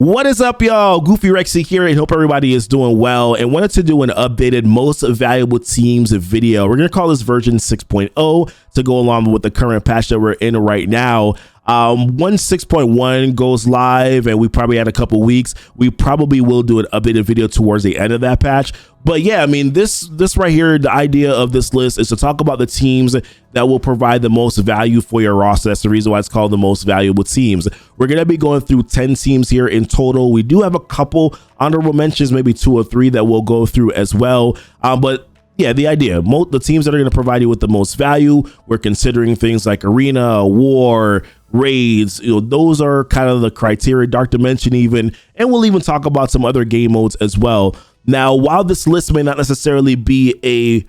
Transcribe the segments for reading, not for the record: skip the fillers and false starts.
What is up, y'all? Goofy Rexy here, and hope everybody is doing well, and wanted to do an updated most valuable teams video. We're going to call this version 6.0 to go along with the current patch that we're in right now. When 6.1 goes live, and we probably had a couple weeks, we probably will do an updated video towards the end of that patch. But yeah, I mean, this right here, the idea of this list is to talk about the teams that will provide the most value for your roster. That's the reason why it's called the most valuable teams. We're going to be going through 10 teams here in total. We do have a couple honorable mentions, maybe 2 or 3 that we'll go through as well. But yeah, the idea, the teams that are going to provide you with the most value, we're considering things like arena, war, raids. Those are kind of the criteria, Dark Dimension even, and we'll even talk about some other game modes as well. Now, while this list may not necessarily be a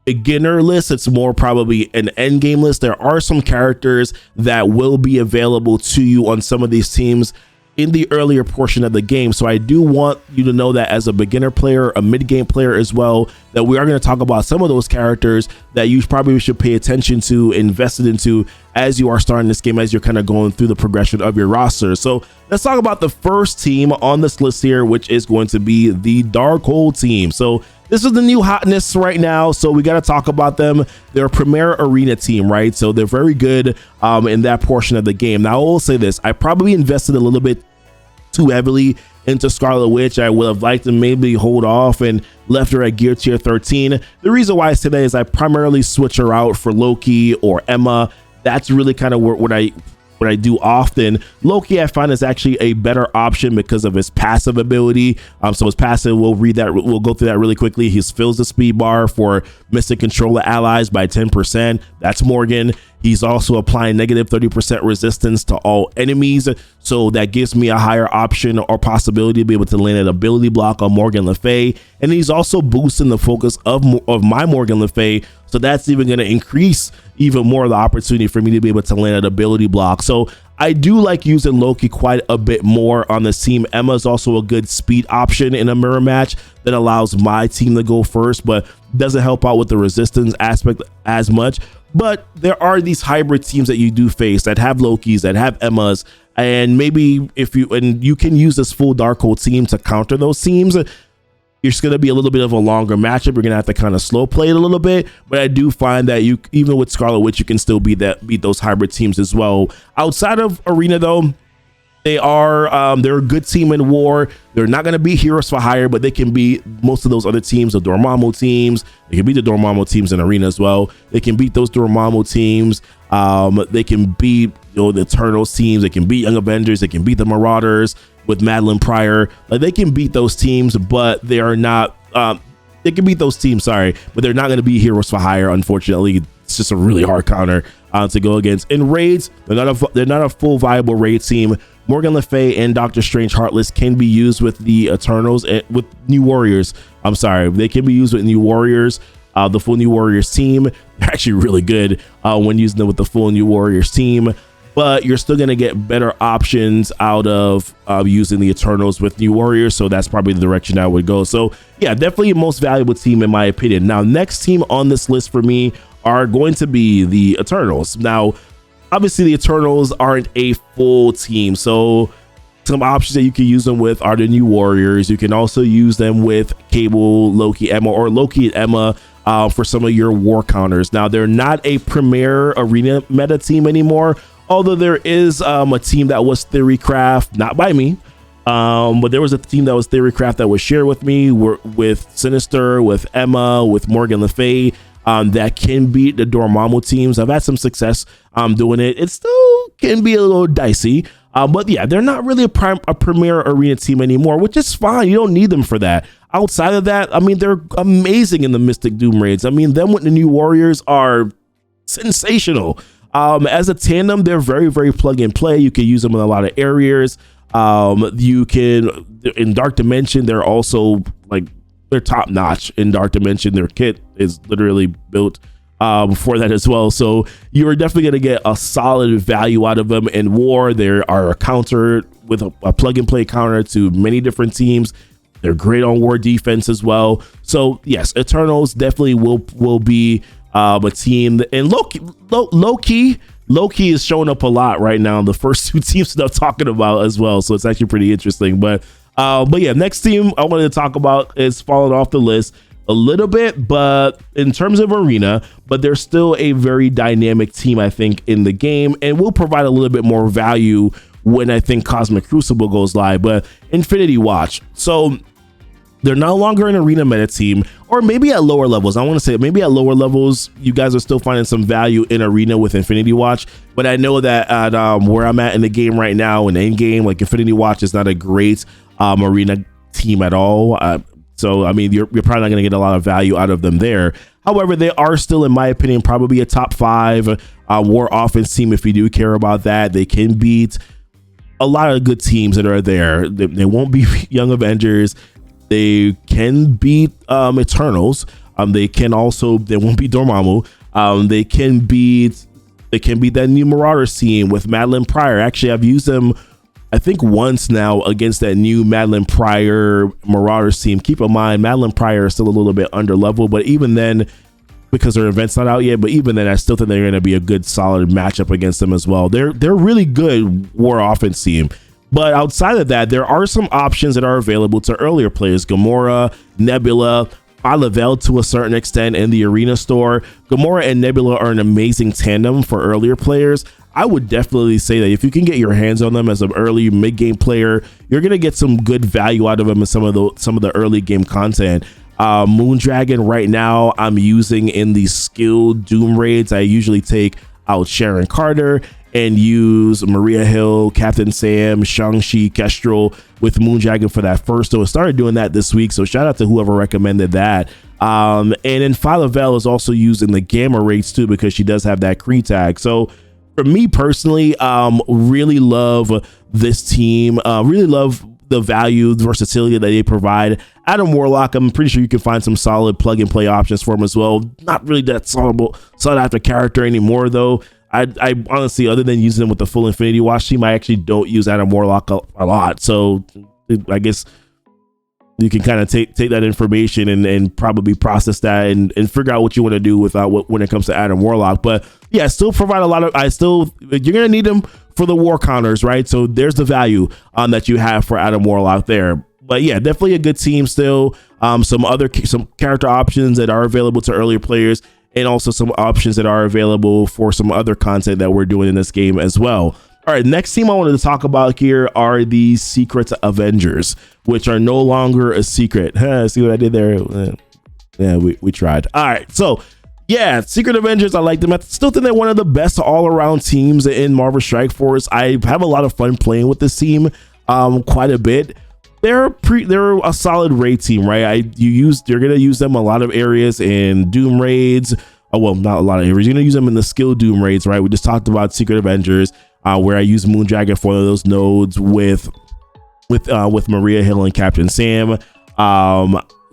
beginner list, it's more probably an end game list. There are some characters that will be available to you on some of these teams in the earlier portion of the game. So I do want you to know that as a beginner player, a mid-game player as well, that we are going to talk about some of those characters that you probably should pay attention to, invested into as you are starting this game, as you're kind of going through the progression of your roster. So let's talk about the first team on this list here, which is going to be the Darkhold team. So this is the new hotness right now, so we got to talk about them. They're a premier arena team, right? So they're very good in that portion of the game. Now, I will say this. I probably invested a little bit too heavily into Scarlet Witch. I would have liked to maybe hold off and left her at gear tier 13. The reason why it's today is I primarily switch her out for Loki or Emma. That's really kind of what I do often. Loki, I find, is actually a better option because of his passive ability. So his passive, we'll go through that really quickly. He fills the speed bar for missing controller allies by 10%. That's Morgan. He's also applying negative 30% resistance to all enemies. So that gives me a higher option or possibility to be able to land an ability block on Morgan Le Fay. And he's also boosting the focus of my Morgan Le Fay. So that's even going to increase even more of the opportunity for me to be able to land an ability block. So I do like using Loki quite a bit more on this team. Emma is also a good speed option in a mirror match that allows my team to go first, but doesn't help out with the resistance aspect as much. But there are these hybrid teams that you do face that have Lokis, that have Emmas, and maybe you can use this full Darkhold team to counter those teams. It's going to be a little bit of a longer matchup. You're going to have to kind of slow play it a little bit, but I do find that even with Scarlet Witch, you can still beat those hybrid teams as well. Outside of Arena, though, they're a good team in war. They're not going to be heroes for hire, but they can beat most of those other teams, the Dormammu teams. They can beat the Dormammu teams in Arena as well. They can beat those Dormammu teams. They can beat the Eternals teams. They can beat Young Avengers. They can beat the Marauders with Madeline Pryor. Like, they can beat those teams, but they are not. They can beat those teams, sorry, but they're not going to be heroes for hire. Unfortunately, it's just a really hard counter to go against. In raids, they're not a full viable raid team. Morgan Le Fay and Doctor Strange Heartless can be used with the Eternals and with New Warriors. I'm sorry, they can be used with New Warriors. The full New Warriors team, they're actually really good when using them with the full New Warriors team. But you're still going to get better options out of using the Eternals with New Warriors. So that's probably the direction I would go. So yeah, definitely the most valuable team in my opinion. Now, next team on this list for me are going to be the Eternals. Now, obviously the Eternals aren't a full team. So some options that you can use them with are the New Warriors. You can also use them with Cable, Loki, Emma, or Loki and Emma for some of your war counters. Now, they're not a premier arena meta team anymore. Although there is a team that was Theorycraft, not by me, but there was a team that was Theorycraft that was shared with me with Sinister, with Emma, with Morgan Le Fay, that can beat the Dormammu teams. I've had some success doing it. It still can be a little dicey, but yeah, they're not really a premier arena team anymore, which is fine. You don't need them for that. Outside of that, I mean, they're amazing in the Mystic Doom raids. I mean, them with the New Warriors are sensational. As a tandem, they're very, very plug and play. You can use them in a lot of areas. You can, in Dark Dimension, they're also like, they're top notch in Dark Dimension. Their kit is literally built for that as well. So you're definitely going to get a solid value out of them in war. They are a counter with a plug and play counter to many different teams. They're great on war defense as well. So yes, Eternals definitely will be a team. And Loki Loki is showing up a lot right now in the first two teams that I'm talking about as well. So it's actually pretty interesting. But yeah, next team I wanted to talk about is falling off the list a little bit, but in terms of arena, but they're still a very dynamic team, I think, in the game, and will provide a little bit more value when I think Cosmic Crucible goes live. But Infinity Watch, so they're no longer an arena meta team, or maybe at lower levels. I want to say maybe at lower levels, you guys are still finding some value in arena with Infinity Watch. But I know that at where I'm at in the game right now, in the end game, like Infinity Watch is not a great arena team at all. So, I mean, you're probably not going to get a lot of value out of them there. However, they are still, in my opinion, probably a top 5 war offense team. If you do care about that, they can beat a lot of good teams that are there. They won't be Young Avengers. They can beat Eternals. They won't beat Dormammu. They can beat that new Marauders team with Madeline Pryor. Actually, I've used them, I think, once now against that new Madeline Pryor Marauders team. Keep in mind, Madeline Pryor is still a little bit under level, but even then, because their event's not out yet, but even then, I still think they're going to be a good, solid matchup against them as well. They're really good war offense team. But outside of that, there are some options that are available to earlier players. Gamora, Nebula, Phyla-Vell to a certain extent in the arena store. Gamora and Nebula are an amazing tandem for earlier players. I would definitely say that if you can get your hands on them as an early mid-game player, you're going to get some good value out of them in some of the early game content. Moondragon right now I'm using in the skilled Doom raids. I usually take out Sharon Carter and use Maria Hill, Captain Sam, Shang-Chi, Kestrel with Moondragon for that first. So I started doing that this week. So shout out to whoever recommended that. And then Phyla-Vell is also used in the Gamma raids too, because she does have that Kree tag. So for me personally, really love this team. Really love the value, the versatility that they provide. Adam Warlock, I'm pretty sure you can find some solid plug and play options for him as well. Not really that sought after character anymore though. I honestly, other than using them with the full Infinity Watch team, I actually don't use Adam Warlock a lot. So I guess you can kind of take that information and probably process that and figure out what you want to do when it comes to Adam Warlock. But yeah, still provide a lot of, you're going to need them for the war counters, right? So there's the value that you have for Adam Warlock there. But yeah, definitely a good team still. Some character options that are available to earlier players, and also some options that are available for some other content that we're doing in this game as well. All right, next team I wanted to talk about here are the Secret Avengers, which are no longer a secret. See what I did there? Yeah, we tried. All right, so yeah, Secret Avengers, I like them. I still think they're one of the best all-around teams in Marvel Strike Force. I have a lot of fun playing with this team quite a bit. They're a solid raid team, right? You're gonna use them a lot of areas in Doom raids. Oh well, not a lot of areas. You're gonna use them in the skill Doom raids, right? We just talked about Secret Avengers, where I use Moondragon for those nodes with Maria Hill and Captain Sam.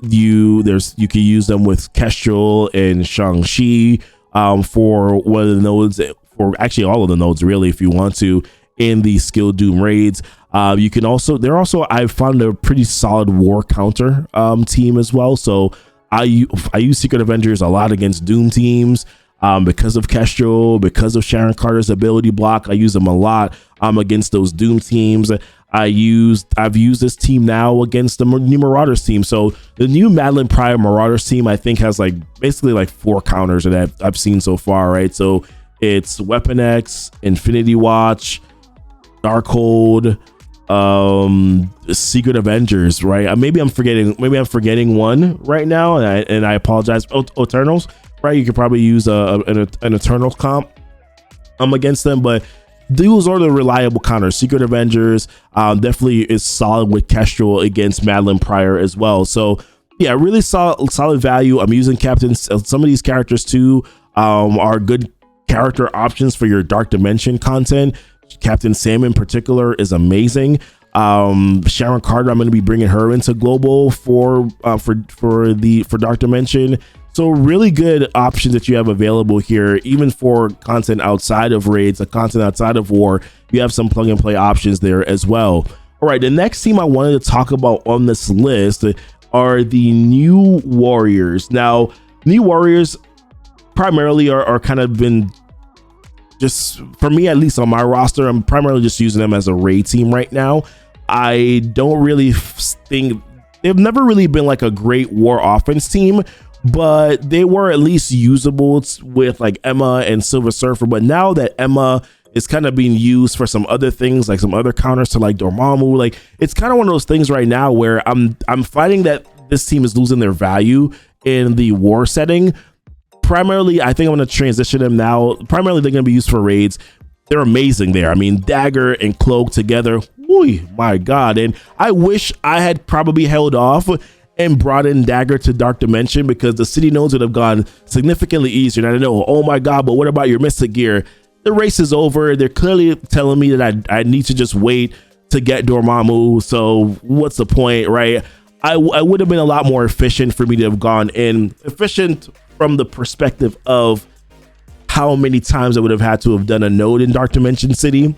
You can use them with Kestrel and Shang-Chi for one of the nodes, for actually all of the nodes really, if you want to, in the skill Doom raids. You can also, I've found a pretty solid war counter team as well. So I use Secret Avengers a lot against Doom teams because of Kestrel, because of Sharon Carter's ability block. I use them a lot against those Doom teams. I've used this team now against the new Marauders team. So the new Madeline Pryor Marauders team, I think, has basically 4 counters that I've seen so far, right? So it's Weapon X, Infinity Watch, Darkhold, Secret Avengers, right? Maybe I'm forgetting one right now, and I apologize. Eternals, right? You could probably use an Eternals comp against them, but those are the reliable counters. Secret Avengers definitely is solid with Kestrel against Madeline Pryor as well. So yeah, really solid value. I'm using some of these characters too are good character options for your Dark Dimension content. Captain Sam in particular is amazing. Sharon Carter, I'm going to be bringing her into global for Dark Dimension. So really good options that you have available here, even for content outside of raids, content outside of war. You have some plug and play options there as well. All right, the next team I wanted to talk about on this list are the New Warriors. Now, New Warriors primarily are kind of been just for me, at least on my roster, I'm primarily just using them as a raid team right now. I don't really think they've never really been like a great war offense team, but they were at least usable with like Emma and Silver Surfer. But now that Emma is kind of being used for some other things, like some other counters to like Dormammu, like it's kind of one of those things right now where I'm finding that this team is losing their value in the war setting. Primarily, I think I'm going to transition them now. Primarily, they're going to be used for raids. They're amazing there. I mean, Dagger and Cloak together. Whoo, my God. And I wish I had probably held off and brought in Dagger to Dark Dimension, because the city nodes would have gone significantly easier. And I know, oh my God, but what about your Mystic Gear? The race is over. They're clearly telling me that I need to just wait to get Dormammu. So what's the point, right? I would have been a lot more efficient for me to have gone in. Efficient from the perspective of how many times I would have had to have done a node in Dark Dimension City. It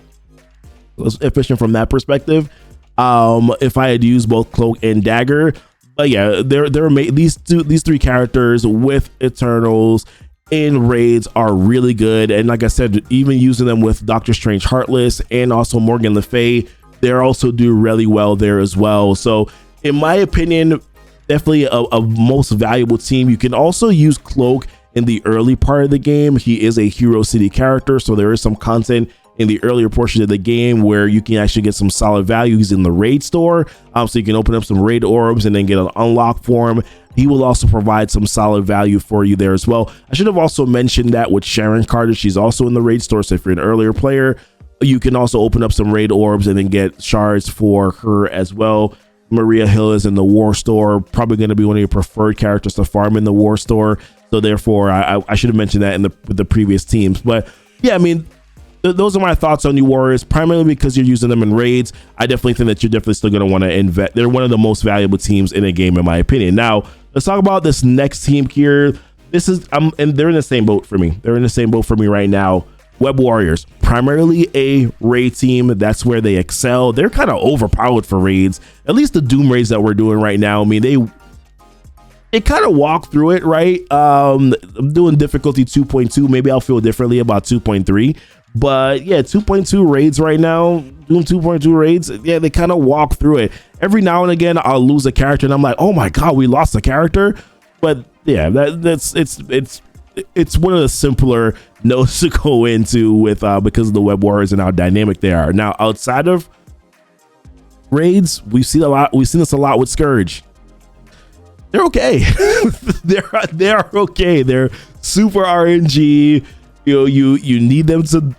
was efficient from that perspective. If I had used both Cloak and Dagger. But yeah, these three characters with Eternals in raids are really good. And like I said, even using them with Doctor Strange Heartless and also Morgan Le Fay, they also do really well there as well. So in my opinion, definitely a most valuable team. You can also use Cloak in the early part of the game. He is a Hero City character, so there is some content in the earlier portion of the game where you can actually get some solid values in the raid store. So you can open up some raid orbs and then get an unlock for him. He will also provide some solid value for you there as well. I should have also mentioned that with Sharon Carter, she's also in the raid store. So if you're an earlier player, you can also open up some raid orbs and then get shards for her as well. Maria Hill is in the war store, probably going to be one of your preferred characters to farm in the war store. So therefore, I should have mentioned that with the previous teams. But yeah, I mean, those are my thoughts on New Warriors, primarily because you're using them in raids. I definitely think that you're definitely still going to want to invest. They're one of the most valuable teams in a game, in my opinion. Now, let's talk about this next team here. This is, and they're in the same boat for me. They're in the same boat for me right now. Web Warriors, primarily a raid team. That's where they excel. They're kind of overpowered for raids, at least the Doom raids that we're doing right now. I mean, they kind of walk through it, right? I'm doing difficulty 2.2. Maybe I'll feel differently about 2.3. But yeah, 2.2 raids right now, doing 2.2 raids. Yeah, they kind of walk through it. Every now and again, I'll lose a character and I'm like, oh my God, we lost a character. But yeah, it's one of the simpler notes to go into with because of the Web Warriors and how dynamic they are. Now, outside of raids, we've seen this a lot with Scourge. They're okay. they're okay. They're super RNG. You know, you need them to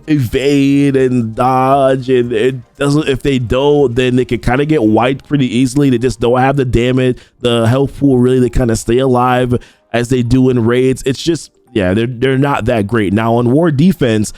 evade and dodge, and it doesn't. If they don't, then they can kind of get wiped pretty easily. They just don't have the damage, the health pool really to kind of stay alive as they do in raids. It's just, yeah, they're not that great. Now on war defense,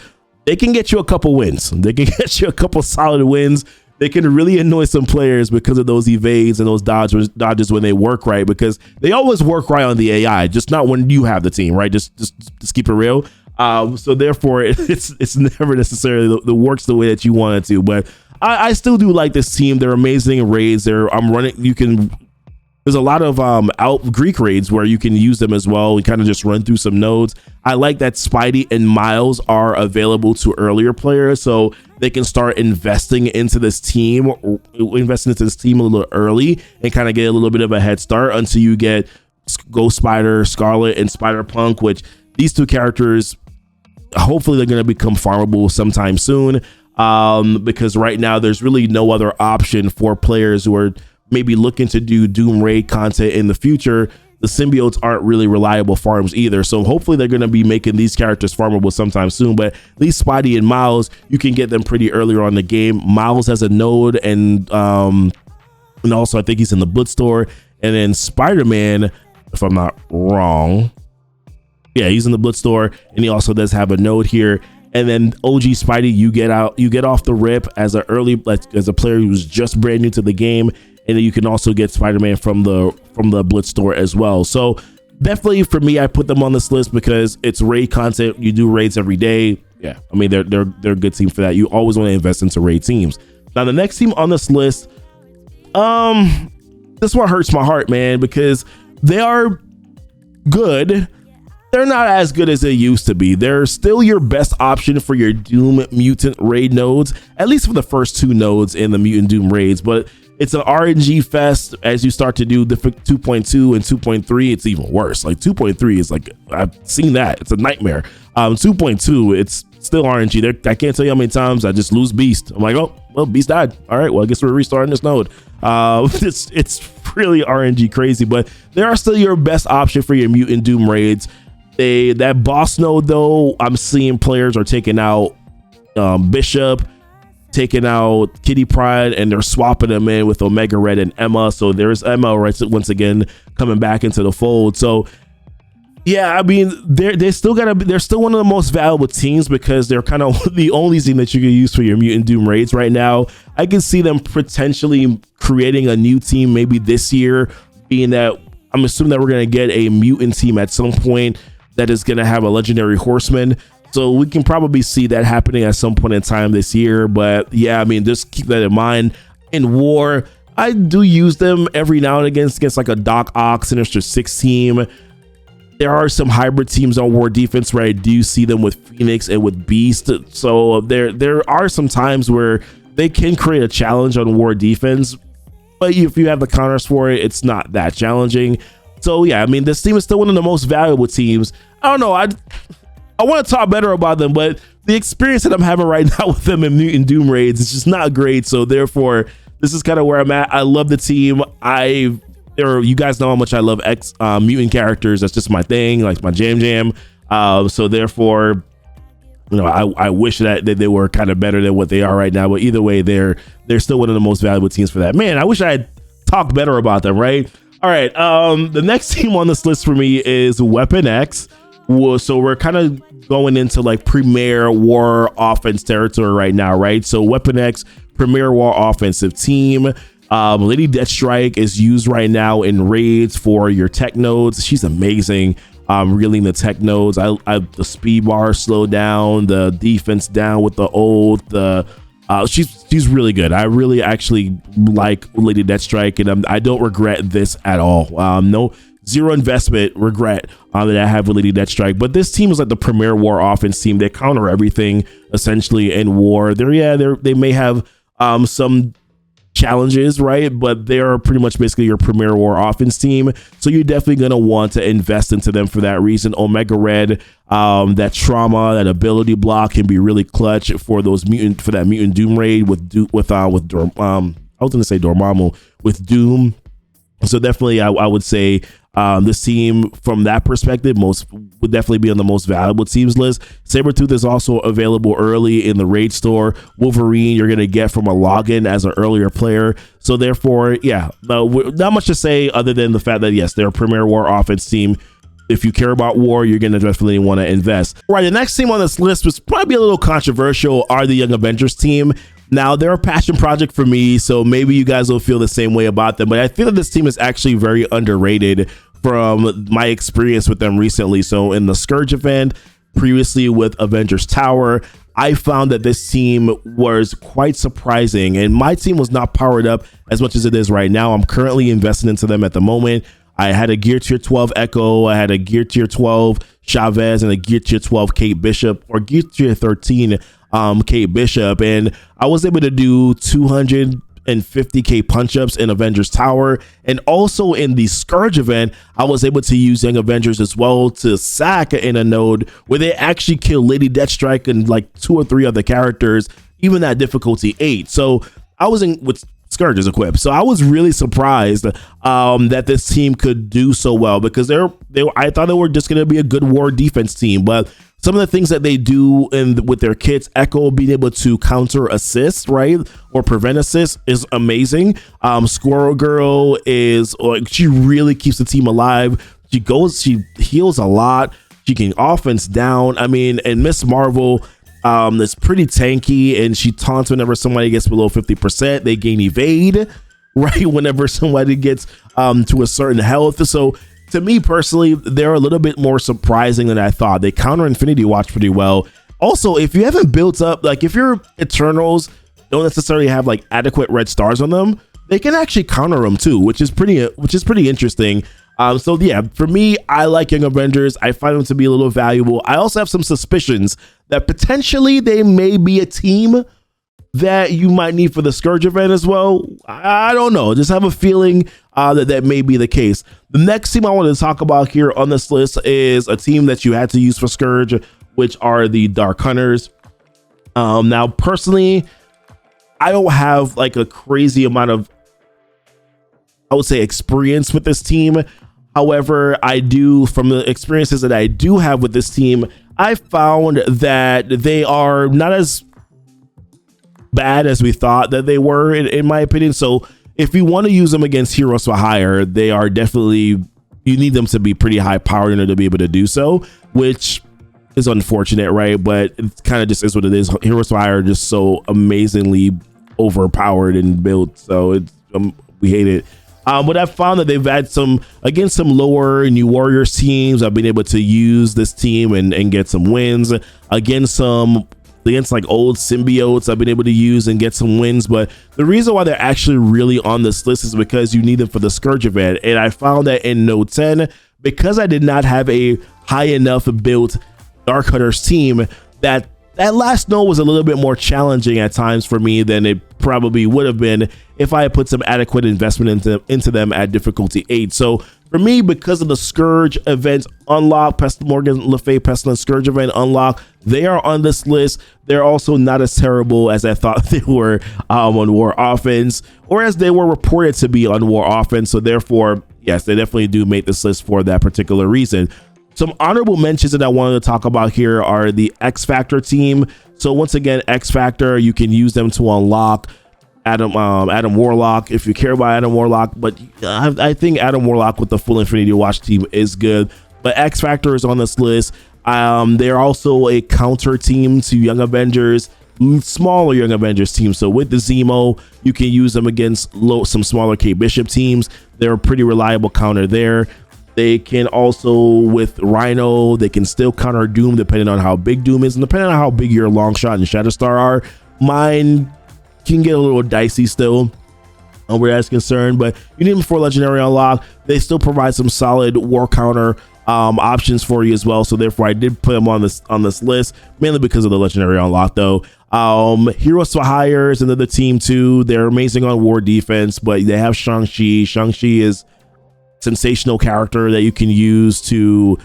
they can get you a couple wins. They can get you a couple solid wins. They can really annoy some players because of those evades and those dodges when they work right, because they always work right on the AI, just not when you have the team, right? Just keep it real. So therefore, it's never necessarily the works the way that you want it to. But I still do like this team. They're amazing in raids. There's a lot of Greek raids where you can use them as well. We kind of just run through some nodes. I like that Spidey and Miles are available to earlier players, so they can start investing into this team a little early and kind of get a little bit of a head start until you get Ghost Spider, Scarlet, and Spider-Punk, which these two characters, hopefully they're going to become farmable sometime soon, because right now there's really no other option for players who are maybe looking to do Doom raid content in the future. The symbiotes aren't really reliable farms either, so hopefully they're going to be making these characters farmable sometime soon. But at least Spidey and Miles, you can get them pretty earlier on in the game. Miles has a node, and also I think he's in the Blitz store. And then Spider-Man, if I'm not wrong, yeah, he's in the Blitz store, and he also does have a node here. And then OG Spidey, you get off the rip as a player who's just brand new to the game. And then you can also get Spider-Man from the Blitz store as well. So definitely for me, I put them on this list because it's raid content. You do raids every day. Yeah, I mean, they're a good team for that. You always want to invest into raid teams. Now, the next team on this list, this one hurts my heart, man, because they are good. they're not as good as they used to be. They're still your best option for your Doom Mutant raid nodes, at least for the first 2 nodes in the Mutant Doom raids, but it's an RNG fest as you start to do the 2.2 and 2.3. It's even worse. Like 2.3 is like, I've seen that. It's a nightmare. 2.2, it's still RNG. I can't tell you how many times I just lose Beast. I'm like, oh, well, Beast died. All right, well, I guess we're restarting this node. It's really RNG crazy, but they are still your best option for your Mutant Doom raids. That boss node, though, I'm seeing players are taking out Bishop, taking out Kitty Pryde, and they're swapping them in with Omega Red and Emma. So there's Emma right once again coming back into the fold. So yeah, I mean, they're still one of the most valuable teams because they're kind of the only team that you can use for your Mutant Doom raids right now. I can see them potentially creating a new team maybe this year, being that I'm assuming that we're going to get a mutant team at some point that is going to have a legendary horseman. So we can probably see that happening at some point in time this year. But yeah, I mean, just keep that in mind. In War, I do use them every now and again against like a Doc Ock Sinister 6 team. There are some hybrid teams on War defense where I do see them with Phoenix and with Beast. So there are some times where they can create a challenge on War defense. But if you have the counters for it, it's not that challenging. So yeah, I mean, this team is still one of the most valuable teams. I don't know. I want to talk better about them, but the experience that I'm having right now with them in Mutant Doom raids is just not great. So therefore, this is kind of where I'm at. I love the team. You guys know how much I love mutant characters. That's just my thing, like my jam. So therefore, you know, I wish that they were kind of better than what they are right now. But either way, they're still one of the most valuable teams for that. Man, I wish I had talked better about them, right? All right. The next team on this list for me is Weapon X. So we're kind of going into like Premier War offense territory right now, right? So Weapon X, Premier War offensive team. Lady Deathstrike is used right now in raids for your tech nodes. She's amazing. Reeling the tech nodes. The speed bar slow down, the defense down with the ult. She's really good. I really actually like Lady Deathstrike, and I don't regret this at all. Zero investment regret that I have with Lady Deathstrike. But this team is like the Premier War offense team. They counter everything essentially in War. They may have some challenges, right? But they are pretty much basically your Premier War offense team. So you're definitely going to want to invest into them for that reason. Omega Red, that trauma, that ability block can be really clutch for that mutant Doom raid with I was going to say Dormammu with Doom. So definitely I would say this team from that perspective would definitely be on the most valuable teams list. Sabretooth is also available early in the raid store. Wolverine you're going to get from a login as an earlier player. So therefore, yeah, not much to say other than the fact that yes, they're a Premier War offense team. If you care about War, you're going to definitely want to invest. All right, the next team on this list was probably a little controversial are the Young Avengers team. Now, they're a passion project for me, so maybe you guys will feel the same way about them, but I feel that this team is actually very underrated from my experience with them recently. So in the Scourge event, previously with Avengers Tower, I found that this team was quite surprising, and my team was not powered up as much as it is right now. I'm currently investing into them at the moment. I had a Gear Tier 12 Echo, I had a Gear Tier 12 Chavez, and a Gear Tier 12 Kate Bishop, or Gear Tier 13 Kate Bishop, and I was able to do 250k punch-ups in Avengers Tower, and also in the Scourge event I was able to use Young Avengers as well to sack in a node where they actually kill Lady Deathstrike and like 2 or 3 other characters, even at difficulty 8. So I was in with Scourges equipped, so I was really surprised that this team could do so well, because I thought they were just going to be a good War defense team, but some of the things that they do with their kits, Echo being able to counter assist, right, or prevent assist is amazing. Squirrel Girl is like, she really keeps the team alive. She heals a lot. She can offense down. I mean, and Miss Marvel is pretty tanky, and she taunts whenever somebody gets below 50%. They gain evade, right, whenever somebody gets to a certain health. So to me personally, they're a little bit more surprising than I thought. They counter Infinity Watch pretty well. Also, if you haven't built up, like if your Eternals don't necessarily have like adequate red stars on them, they can actually counter them too, which is pretty interesting. So yeah, for me, I like Young Avengers. I find them to be a little valuable. I also have some suspicions that potentially they may be a team that you might need for the Scourge event as well. I don't know. Just have a feeling that may be the case. The next team I wanted to talk about here on this list is a team that you had to use for Scourge, which are the Dark Hunters. Now, personally, I don't have like a crazy amount of, I would say, experience with this team. However, I do, from the experiences that I do have with this team, I found that they are not as bad as we thought that they were, in my opinion. So if you want to use them against heroes for hire, they are definitely, you need them to be pretty high powered in order to be able to do so, which is unfortunate, right? But it kind of just is what it is. Heroes for hire are just so amazingly overpowered and built, so it's we hate it. But I've found that they've had some lower New Warriors teams. I've been able to use this team and get some wins against like old symbiotes. I've been able to use and get some wins. But the reason why they're actually really on this list is because you need them for the Scourge event. And I found that in Node 10, because I did not have a high enough built Dark Hunters team, that last node was a little bit more challenging at times for me than it probably would have been if I had put some adequate investment into them at difficulty 8. So for me, because of the Scourge event unlock, Morgan Le Fay Pestilence Scourge event unlock, they are on this list. They're also not as terrible as I thought they were on War Offense, or as they were reported to be on War Offense. So therefore, yes, they definitely do make this list for that particular reason. Some honorable mentions that I wanted to talk about here are the X Factor team. So once again, X Factor, you can use them to unlock Adam Warlock if you care about Adam Warlock, but I think Adam Warlock with the full Infinity Watch team is good. But X Factor is on this list. They're also a counter team to Young Avengers, smaller Young Avengers teams. So with the Zemo, you can use them against some smaller Kate Bishop teams. They're a pretty reliable counter there. They can also, with Rhino, they can still counter Doom depending on how big Doom is, and depending on how big your Longshot and Shatterstar are. Mine can get a little dicey still where that's concerned, but you need them for Legendary Unlock. They still provide some solid war counter options for you as well. So therefore, I did put them on this list, mainly because of the Legendary Unlock though. Heroes for Hire is another team too. They're amazing on war defense, but they have Shang-Chi. Shang-Chi is sensational character that you can use to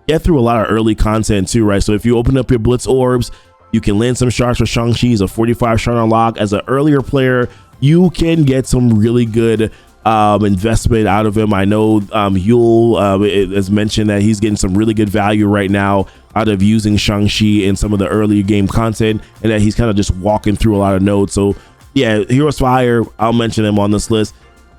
get through a lot of early content too, right? So if you open up your Blitz orbs, you can land some shards for Shang-Chi. He's a 45 shard unlock. As an earlier player, you can get some really good investment out of him. I know Yule has mentioned that he's getting some really good value right now out of using Shang-Chi in some of the early game content, and that he's kind of just walking through a lot of nodes. So yeah, Heroes for Hire, I'll mention him on this list.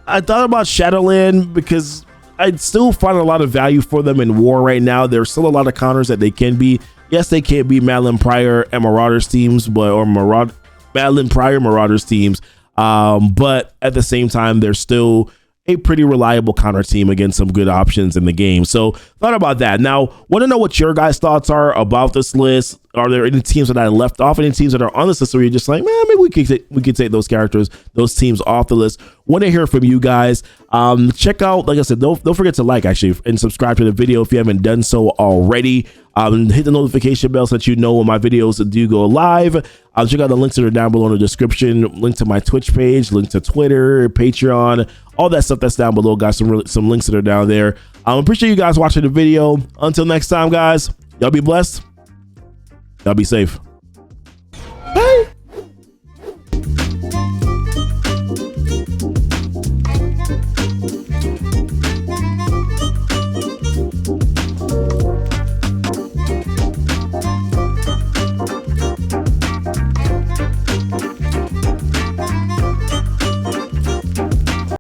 I thought about Shadowland because I still find a lot of value for them in war right now. There's still a lot of counters that they can be. Yes, they can't be Madeline Pryor and Marauders teams, Madeline Pryor Marauders teams. But at the same time, they're still a pretty reliable counter team against some good options in the game. So thought about that. Now, want to know what your guys' thoughts are about this list. Are there any teams that I left off? Any teams that are on this list where you're just like, man, maybe we could take those characters, those teams off the list? Want to hear from you guys. Check out, like I said, don't forget to like actually and subscribe to the video if you haven't done so already. Hit the notification bell so that you know when my videos do go live. Check out the links that are down below in the description. Link to my Twitch page, link to Twitter, Patreon, all that stuff that's down below. Got some links that are down there. I appreciate you guys watching the video. Until next time, guys, y'all be blessed. Y'all be safe.